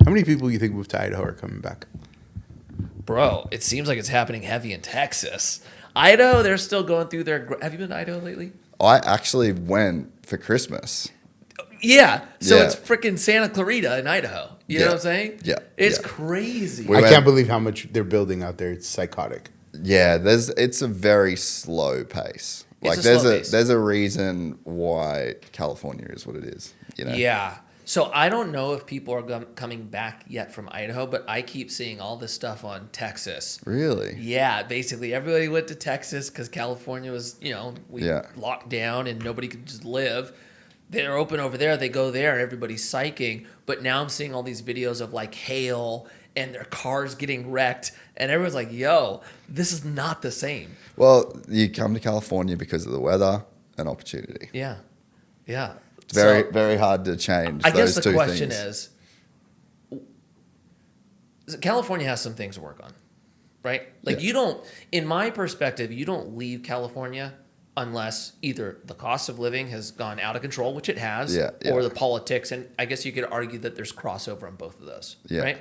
How many people you think moved to Idaho are coming back? Bro, it seems like it's happening heavy in Texas. Idaho, they're still going through their... Have you been to Idaho lately? I actually went for Christmas. Yeah. So Yeah. it's freaking Santa Clarita in Idaho. You know what I'm saying? Yeah. It's Yeah. crazy. I can't believe how much they're building out there. It's psychotic. Yeah, it's a very slow pace. Like there's a reason why California is what it is. You know? Yeah. So I don't know if people are coming back yet from Idaho, but I keep seeing all this stuff on Texas. Really? Yeah, basically everybody went to Texas because California was, locked down and nobody could just live. They're open over there. They go there and everybody's psyching. But now I'm seeing all these videos of like hail and their cars getting wrecked. And everyone's like, yo, this is not the same. Well, you come to California because of the weather and opportunity. Yeah. Yeah. It's very hard to change. I guess those the two question things. is California has some things to work on, right? Like you don't, in my perspective, you don't leave California unless either the cost of living has gone out of control, which it has, or the politics. And I guess you could argue that there's crossover on both of those, right?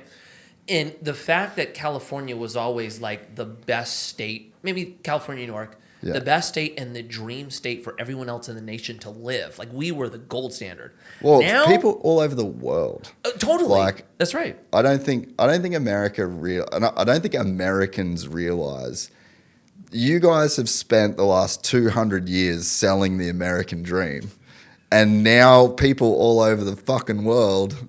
And the fact that California was always like the best state, maybe California, New York, the best state and the dream state for everyone else in the nation to live. Like we were the gold standard. Well, now, people all over the world. Totally. Like, that's right. I don't think I don't think Americans realize you guys have spent the last 200 years selling the American dream. And now people all over the fucking world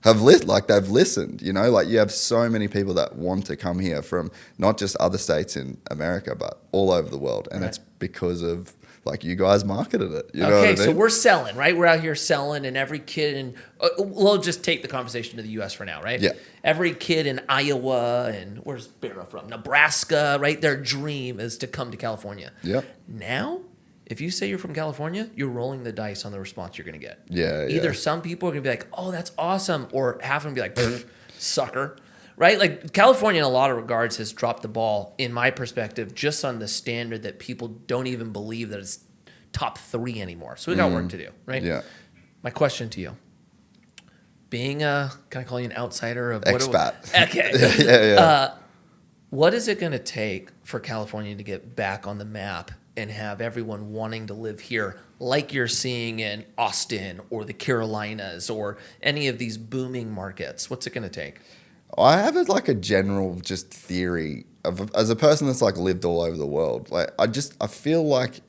have they've listened, you know, like you have so many people that want to come here from not just other states in America, but all over the world. And it's because of like you guys marketed it. You know what I mean? So we're selling, right? We're out here selling and every kid in, we'll just take the conversation to the U.S. for now, right? Yeah. Every kid in Iowa and where's Barra from? Nebraska, right? Their dream is to come to California. Yeah. Now, if you say you're from California, you're rolling the dice on the response you're going to get. Yeah. Either some people are going to be like, oh, that's awesome. Or half of them be like, sucker. Right? Like California in a lot of regards has dropped the ball, in my perspective, just on the standard that people don't even believe that it's top 3 anymore. So we got work to do, right? Yeah. My question to you. Being can I call you an outsider of expat? Okay. What is it going to take for California to get back on the map and have everyone wanting to live here like you're seeing in Austin or the Carolinas or any of these booming markets? What's it going to take? I have a general just theory of, as a person that's like lived all over the world. Like I feel like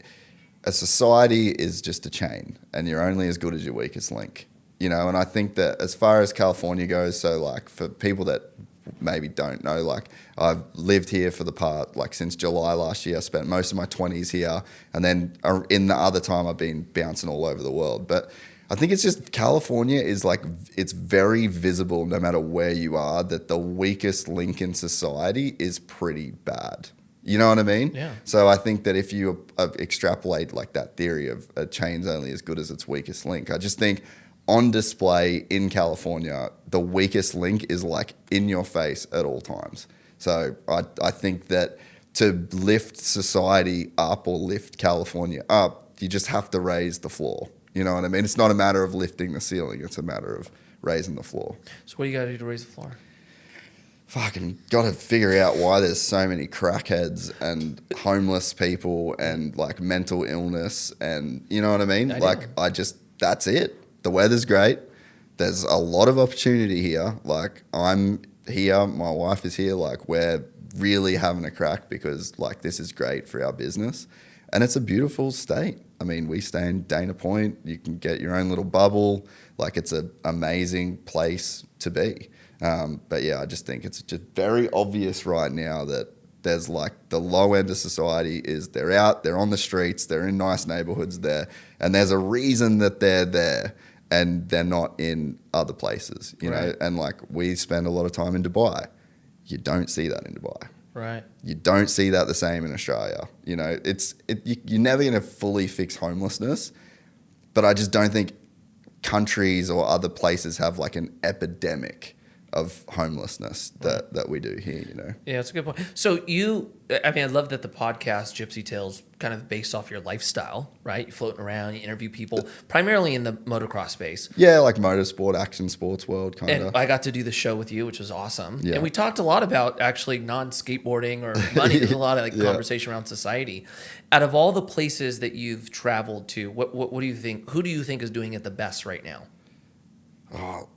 a society is just a chain and you're only as good as your weakest link, you know? And I think that as far as California goes, so like for people that maybe don't know, like I've lived here for the part, like since July last year, I spent most of my 20s here. And then in the other time I've been bouncing all over the world. But I think it's just California is like, it's very visible no matter where you are that the weakest link in society is pretty bad. You know what I mean? Yeah. So I think that if you extrapolate like that theory of a chain's only as good as its weakest link, I just think on display in California, the weakest link is like in your face at all times. So I think that to lift society up or lift California up, you just have to raise the floor. You know what I mean? It's not a matter of lifting the ceiling. It's a matter of raising the floor. So what do you got to do to raise the floor? Fucking got to figure out why there's so many crackheads and homeless people and like mental illness and you know what I mean? That's it. The weather's great. There's a lot of opportunity here. Like I'm here, my wife is here. Like we're really having a crack because like this is great for our business. And it's a beautiful state. I mean, we stay in Dana Point. You can get your own little bubble. Like it's an amazing place to be. But yeah, I just think it's just very obvious right now that there's like the low end of society is they're out, they're on the streets, they're in nice neighborhoods there. And there's a reason that they're there and they're not in other places, you know? And like we spend a lot of time in Dubai. You don't see that in Dubai. Right. You don't see that the same in Australia. You know, you're never going to fully fix homelessness, but I just don't think countries or other places have like an epidemic of homelessness that we do here, you know? Yeah, that's a good point. So I love that the podcast Gypsy Tales kind of based off your lifestyle, right? You're floating around, you interview people, primarily in the motocross space. Yeah, like motorsport, action sports world, kind of. And I got to do the show with you, which was awesome. Yeah. And we talked a lot about actually non-skateboarding or money. There's a lot of conversation around society. Out of all the places that you've traveled to, what do you think? Who do you think is doing it the best right now? Oh,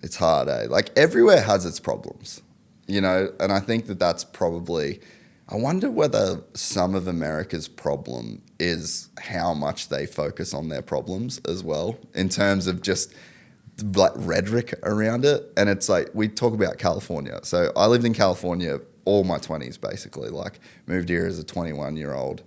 it's hard, eh? Like everywhere has its problems, you know, and I think that's probably, I wonder whether some of America's problem is how much they focus on their problems as well, in terms of just like rhetoric around it. And it's like, we talk about California. So I lived in California all my 20s, basically, like moved here as a 21-year-old.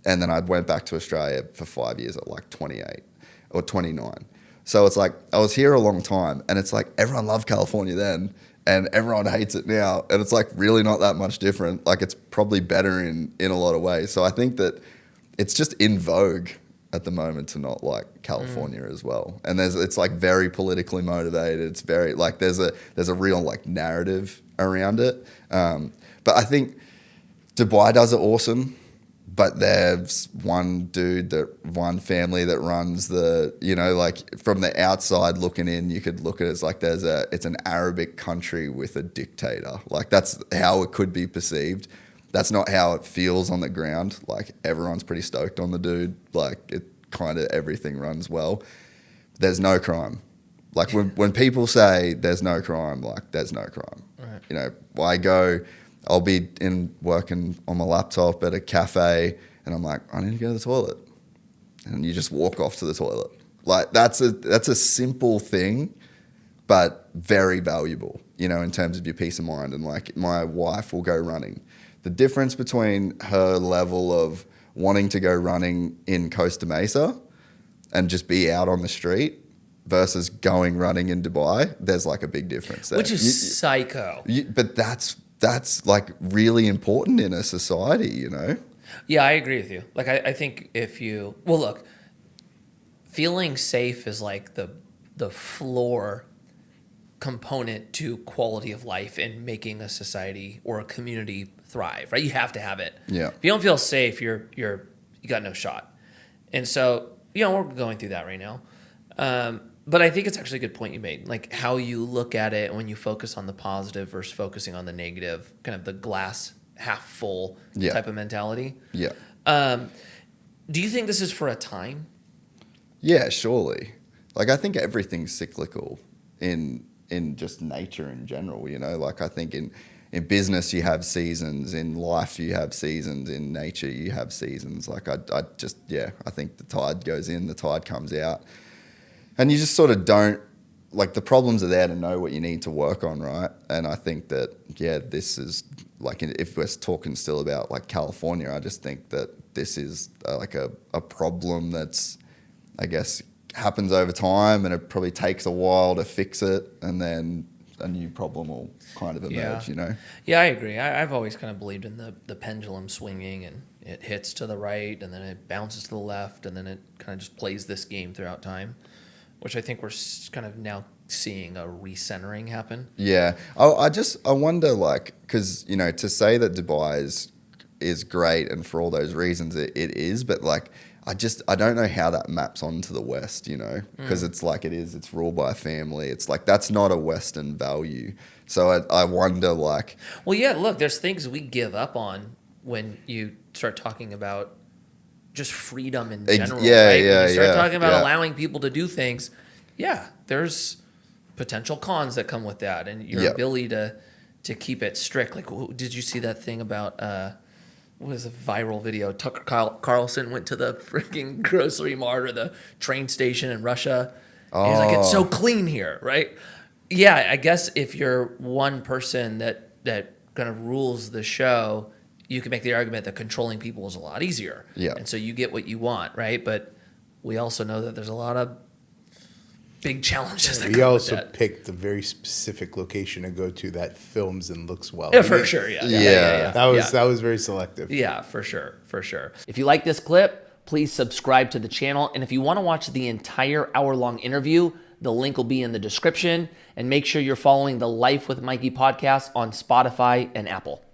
And then I went back to Australia for 5 years at like 28 or 29. So it's like, I was here a long time, and it's like everyone loved California then and everyone hates it now. And it's like really not that much different. Like it's probably better in a lot of ways. So I think that it's just in vogue at the moment to not like California as well. And it's like very politically motivated. It's very like, there's a real like narrative around it. But I think Dubai does it awesome. But there's one family that runs the, you know, like from the outside looking in, you could look at it as like it's an Arabic country with a dictator. Like that's how it could be perceived. That's not how it feels on the ground. Like everyone's pretty stoked on the dude. Like it kind of everything runs well. There's no crime. Like when people say there's no crime, like there's no crime. Right. You know, I'll be working on my laptop at a cafe, and I'm like, I need to go to the toilet, and you just walk off to the toilet. Like that's a simple thing, but very valuable, you know, in terms of your peace of mind. And like my wife will go running. The difference between her level of wanting to go running in Costa Mesa and just be out on the street versus going running in Dubai, there's like a big difference there. Which is psycho. But that's like really important in a society, you know? Yeah, I agree with you. Like, I think look, feeling safe is like the floor component to quality of life and making a society or a community thrive, right? You have to have it. Yeah. If you don't feel safe, you got no shot. And so, you know, we're going through that right now. But I think it's actually a good point you made, like how you look at it when you focus on the positive versus focusing on the negative, kind of the glass half full type of mentality. Yeah. Do you think this is for a time? Yeah, surely. Like I think everything's cyclical in just nature in general, you know? Like I think in business you have seasons, in life you have seasons, in nature you have seasons. Like I think the tide goes in, the tide comes out. And you just sort of don't, like the problems are there to know what you need to work on, right? And I think that, this is like, if we're talking still about like California, I just think that this is like a problem that's, I guess, happens over time, and it probably takes a while to fix it, and then a new problem will kind of emerge, you know? Yeah, I agree. I've always kind of believed in the pendulum swinging, and it hits to the right, and then it bounces to the left, and then it kind of just plays this game throughout time, which I think we're kind of now seeing a recentering happen. Yeah. I wonder, like, because, you know, to say that Dubai is great, and for all those reasons it is, but like, I don't know how that maps onto the West, you know, because it's like it's ruled by a family. It's like, that's not a Western value. So I wonder, like... Well, yeah, look, there's things we give up on when you start talking about just freedom in general, right? When you start talking about allowing people to do things, there's potential cons that come with that, and your ability to keep it strict. Like, did you see that thing about... what was a viral video? Tucker Carlson went to the freaking grocery mart or the train station in Russia. And he's like, it's so clean here, right? Yeah, I guess if you're one person that kind of rules the show, you can make the argument that controlling people is a lot easier. Yeah. And so you get what you want, right? But we also know that there's a lot of big challenges that come with that. We also picked a very specific location to go to that films and looks well. Yeah, for sure. Yeah. That was very selective. Yeah, for sure. If you like this clip, please subscribe to the channel. And if you want to watch the entire hour-long interview, The link will be in the description. And make sure you're following the Life with Mikey podcast on Spotify and Apple.